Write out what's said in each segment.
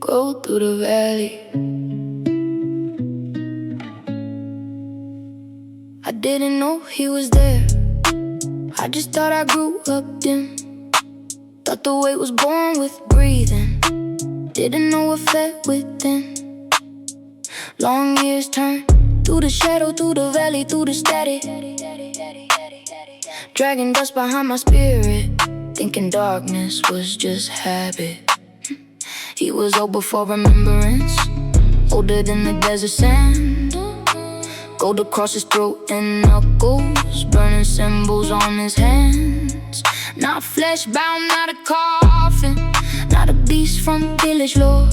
go through the valley. I didn't know he was there. I just thought I grew up dim. Thought the weight was born with breathing. Didn't know it fed within. Long years turned through the shadow, through the valley, through the static, dragging dust behind my spirit, thinking darkness was just habit. He was old before remembrance, older than the desert sand. Gold across his throat and knuckles, burning symbols on his hands. Not flesh bound, not a coffin, not a beast from village lore.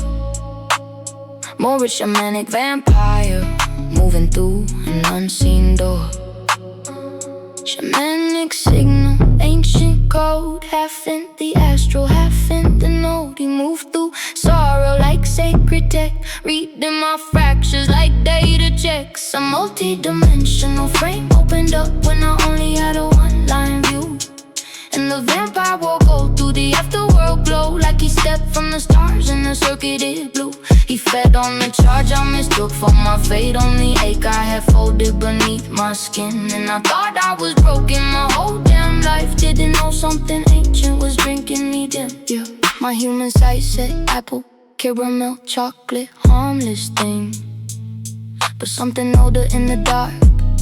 More a shamanic vampire, moving through an unseen door. Shamanic signal, ancient code, half in the astral, half in the node. He moved through sorrow like sacred tech, reading my fractures like data checks. A multi-dimensional frame opened up when I only had a one-line view. And the vampire will go through the afterworld glow, like he stepped from the stars in the circuited blue. He fed on the charge I mistook for my fate, on the ache I had folded beneath my skin. And I thought I was broken my whole damn life. Didn't know something ancient was drinking me dim. Yeah, my human sight said apple, caramel, chocolate, harmless thing. But something older in the dark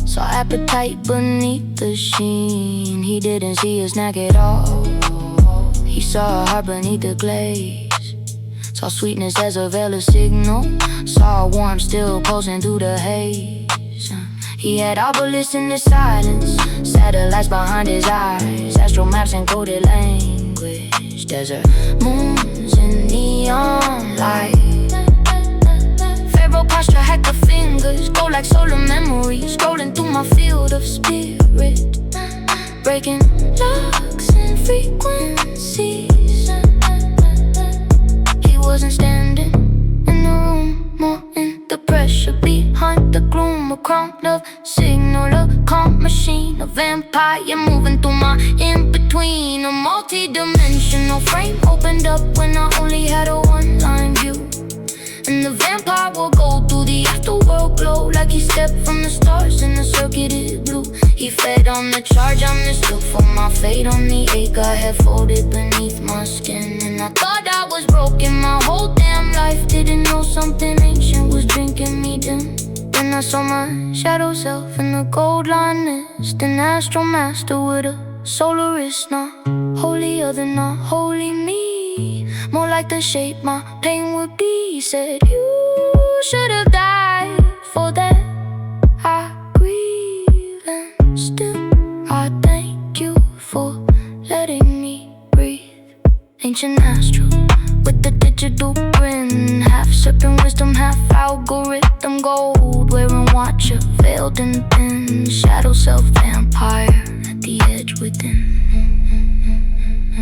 saw appetite beneath the sheen. He didn't see a snack at all. He saw a heart beneath the glaze. Saw sweetness as a veil of signal. Saw a warmth still pulsing through the haze. He had obelisks in the silence, satellites behind his eyes, astral maps and coded language. Desert moons and neon light. Pharaoh posture hacked the fingers, go like solar memories, scrolling through my field of spirit, breaking locks and frequencies. He wasn't standing in the room, more in the pressure behind the gloom. A crown of signal, a calm machine, a vampire moving through my in-between. A multi-dimensional frame opened up when I only had a one-line view. And the vampire will go through the afterworld glow, like he stepped from the stars in the circuited blue. He fed on the charge I mistook for my fate, on the ache I had folded beneath my skin. And I thought I was broken my whole damn life. Didn't know something ancient was drinking me dim. Then I saw my shadow self in the gold line mist, an astral master with a solar wrist, not holier than not holy me. More like the shape my pain would be. He said, you should have died for that. I grieve and still I thank you for letting me breathe. Ancient astral with the digital grin, half serpent wisdom, half algorithm gold, wearing watcher, veiled in thin, shadow self vampire at the edge within.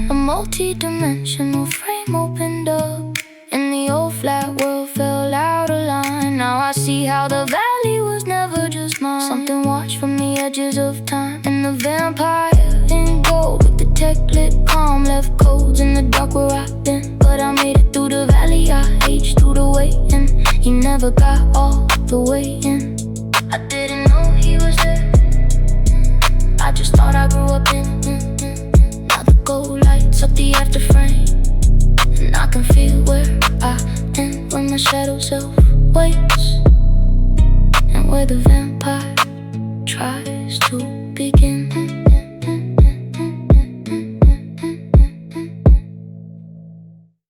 A multi-dimensional frame opened up, and the old flat world fell out of line. Now I see how the valley was never just mine. Something watched from the edges of time. And the vampire in gold with the tech lit calm left codes in the dark where I've been. But I made it through the valley, I aged through the waiting. He never got all the way in. I didn't know he was there, I just thought I grew up in. Now the gold lights up the after frame, and I can feel where I am when my shadow self waits, and where the vampire